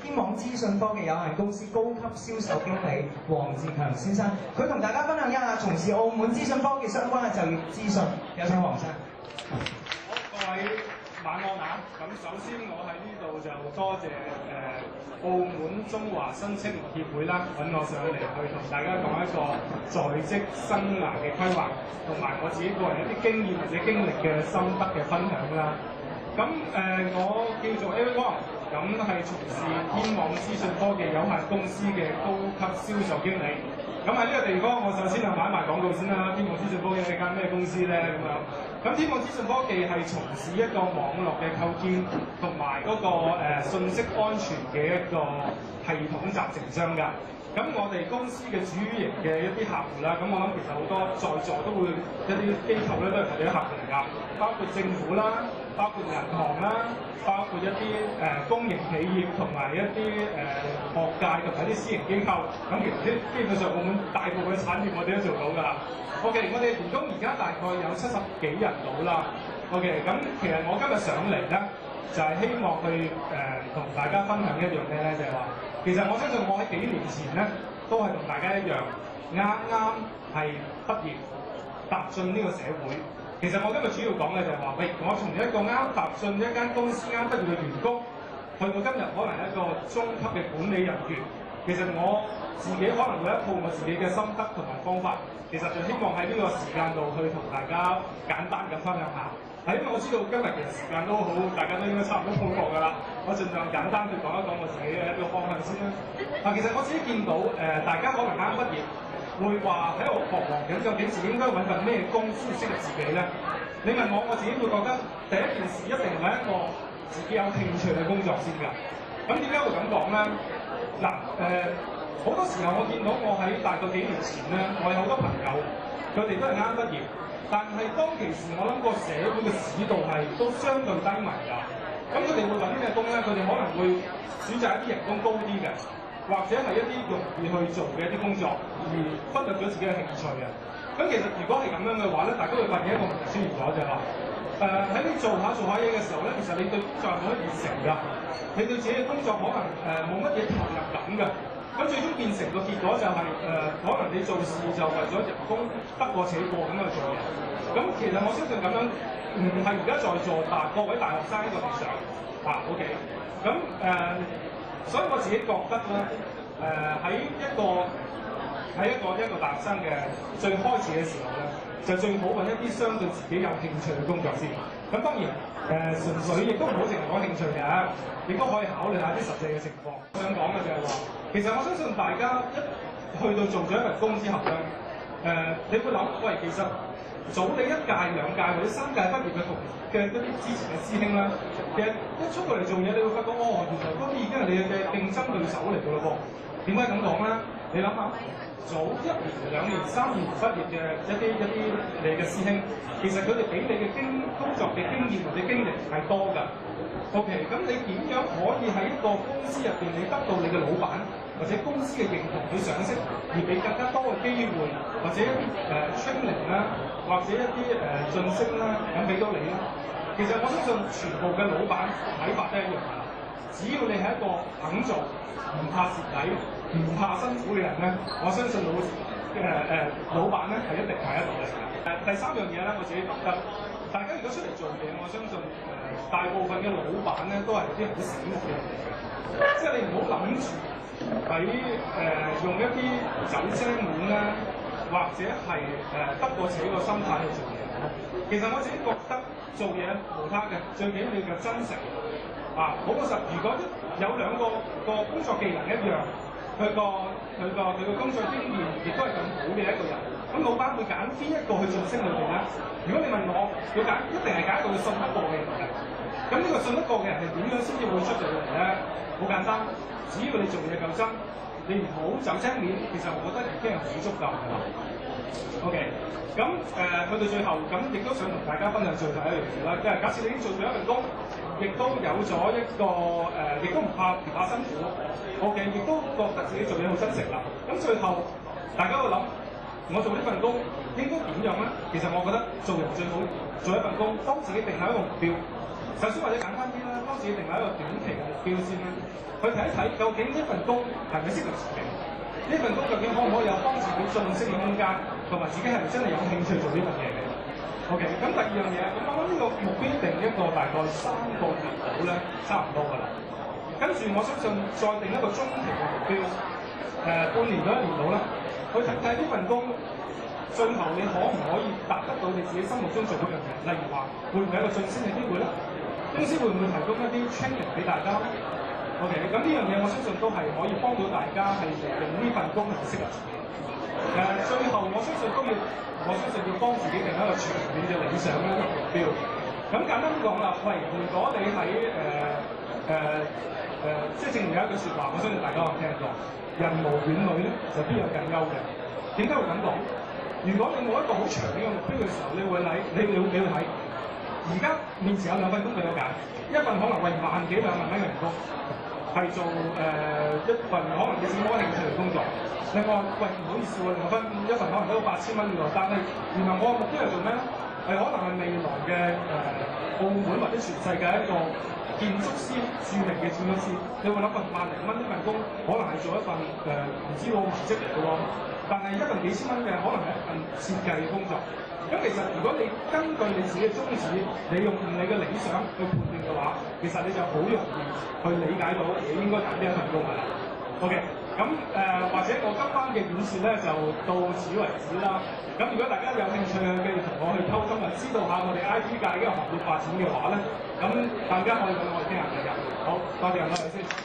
天網資訊科技有限公司高級銷售經理黃志強先生，佢同大家分享一下從事澳門資訊科技相關嘅就業資訊。有請黃生。好，各位晚安啊！咁首先我喺呢度就多謝澳門中華新青年協會啦，揾我上嚟去同大家講一個在職生涯嘅規劃，同埋我自己個人一啲經驗或者經歷嘅心得嘅分享啦。咁我叫做 Eric Wong， 咁係從事天網資訊科技有限公司嘅高級銷售經理。咁喺呢個地方，我首先就買埋廣告先啦。天網資訊科技係間咩公司咧？咁樣，咁天網資訊科技係從事一個網絡嘅構建同埋嗰個信息安全嘅一個系統集成商㗎。咁我哋公司嘅主營嘅一啲客戶啦，咁我諗其實好多在座都會一啲機構咧都係我哋啲客戶嚟㗎，包括政府啦，包括銀行啦，包括一啲公營企業同埋一啲學界同埋一啲私營機構。咁其實基本上澳門大部分嘅產業我哋都做到㗎啦。OK， 我哋員工而家大概有70幾人到啦。OK， 咁其實我今日上嚟咧，就係希望去同大家分享一樣咩咧，就係話，其實我相信我喺幾年前咧，都係同大家一樣，啱啱係畢業，踏進呢個社會。其實我今日主要講嘅就係話，喂，我從一個啱踏進一間公司啱畢業嘅員工，去到今日可能一個中級嘅管理人員，其實我自己可能會一套我自己嘅心得同埋方法，其實就希望喺呢個時間度去同大家簡單咁分享下。因為我知道今日其實時間都好，大家都應該差唔多肚餓㗎啦。我盡量簡單去講一講我自己嘅一個方向先啦。其實我自己見到大家可能啱畢業，會話喺度彷徨緊，究竟自己應該揾份咩工先適合自己咧？你問我自己會覺得第一件事一定揾一個自己有興趣嘅工作先㗎。咁點解會咁講咧？嗱好多時候我見到我喺大概幾年前咧，我有好多朋友，佢哋都係啱畢業。但係當其時，我諗個社會嘅市道係都相對低迷㗎。咁佢哋會揾啲咩工咧？佢哋可能會選擇一啲人工高啲嘅，或者係一啲容易去做嘅一啲工作，而忽略咗自己嘅興趣嘅。咁其實如果係咁樣嘅話咧，大家會發現一個問題出現咗就係話，喺你做下嘢嘅時候咧，其實你對工作係冇乜熱誠㗎，你對自己嘅工作可能冇乜嘢投入感㗎。咁最終變成個結果就係可能你做事就為咗人工得過且過咁去做嘢。咁其實我相信咁樣唔係而家在座各位大學生呢個理想OK。咁所以我自己覺得咧，喺一個大學生嘅最開始嘅時候咧，就最好揾一啲相對自己有興趣嘅工作先。咁當然純粹亦都唔好淨係講興趣嘅，亦都可以考慮下啲實際嘅情況。我想講嘅就係話，其實我相信大家一去到做咗一份工之後咧，你會諗，喂，其實早你1屆、2屆或者3屆畢業嘅嗰啲之前嘅師兄啦，其實一出過嚟做嘢，你會發覺原來嗰啲已經係你嘅競爭對手嚟㗎咯噃。點解咁講咧？你諗下，早1年、2年、3年畢業嘅一啲你嘅師兄，其實佢哋比你嘅工作嘅經驗或者經歷係多㗎。OK， 咁你點樣可以喺一個公司入邊，你得到你嘅老闆或者公司嘅認同與賞識，而俾更加多嘅機會，或者一啲training啦，或者一啲晉升啦，咁俾到你咧？其實我相信全部嘅老闆睇法都一樣㗎。只要你係一個肯做、唔怕蝕底、唔怕辛苦嘅人咧，我相信老闆咧係一定睇得到嘅。第3樣嘢咧，我自己覺得，大家如果出嚟做嘢，我相信大部分嘅老闆咧都係啲好醒目嘅人嚟嘅，即係你唔好諗住喺用一啲走精面啦，或者係得過且過心態去做嘢。其實我自己覺得做嘢無他嘅，最緊要嘅真誠。好老實，如果有2個工作技能一樣，佢個工作經驗亦都係咁好嘅一個人，咁老闆會揀邊一個去晉升裏邊咧？如果你問我，要揀一定係揀一個佢信得過嘅人嘅。咁呢個信得過嘅人係點樣先至會出到嚟咧？好簡單，只要你做嘢夠真，你唔好走精面，其實我覺得已經係好足夠㗎啦。OK， 咁去到最後，咁亦都想同大家分享最後一樣嘢啦。即係假設你已經做咗一份工，亦都有咗一個亦都唔怕辛苦 ，OK， 亦都覺得自己做嘢好真誠啦。咁最後大家會諗，我做呢份工應該點樣咧？其實我覺得做人最好做一份工，幫自己定下一個目標。首先或者簡單啲啦，當自己定位一個短期嘅目標先啦，去睇一睇究竟呢份工係咪適合自己，呢份工究竟可唔可以有幫自己晉升嘅空間，同埋自己係咪真係有興趣做呢份嘢嘅。OK， 咁第二樣嘢，咁我諗呢個目標定一個大概3個月到咧，差唔多㗎啦。跟住我相信再定一個中期嘅目標，半年到1年到啦，去睇睇呢份工最後你可唔可以達得到你自己心目中做嗰樣嘢？例如話，會唔會有一個晉升嘅機會咧？公司會唔會提供一啲 training 俾大家咧 ？OK， 咁呢樣嘢我相信都係可以幫到大家係用呢份工係適合自己。最後我相信要幫自己定一個長遠嘅理想啦，目標。咁簡單啲講啦，喂，如果你喺即係正如有一句説話，我相信大家有聽過，人無遠慮咧，就必有近憂嘅。點解會咁講？如果你冇一個好長遠嘅目標嘅時候，你會睇，而家面前有2份工俾我揀，一份可能為1萬幾2萬蚊嘅人工，係做一份可能你自己冇興趣嘅工作。另外，喂，唔好意思喎，一份可能都8000蚊嘅喎，但係原來我嘅目標係做咩咧？係可能係未來嘅澳門或者全世界一個建築師，著名嘅建築師。你會諗份10000零蚊呢份工，可能係做一份唔知喎文職嚟嘅喎，但係一份幾千蚊嘅，可能係一份設計嘅工作。咁其實如果你根據你自己嘅宗旨，你用你嘅理想去判斷嘅話，其實你就好容易去理解到你應該揀邊一份工㗎啦。OK， 咁或者我今晚嘅演説咧就到此為止啦。咁如果大家有興趣嘅，繼續同我去溝通啊，知道下我哋 IT 界嘅行業發展嘅話咧，咁大家可以揾我哋傾下偈㗎。好，多謝各位。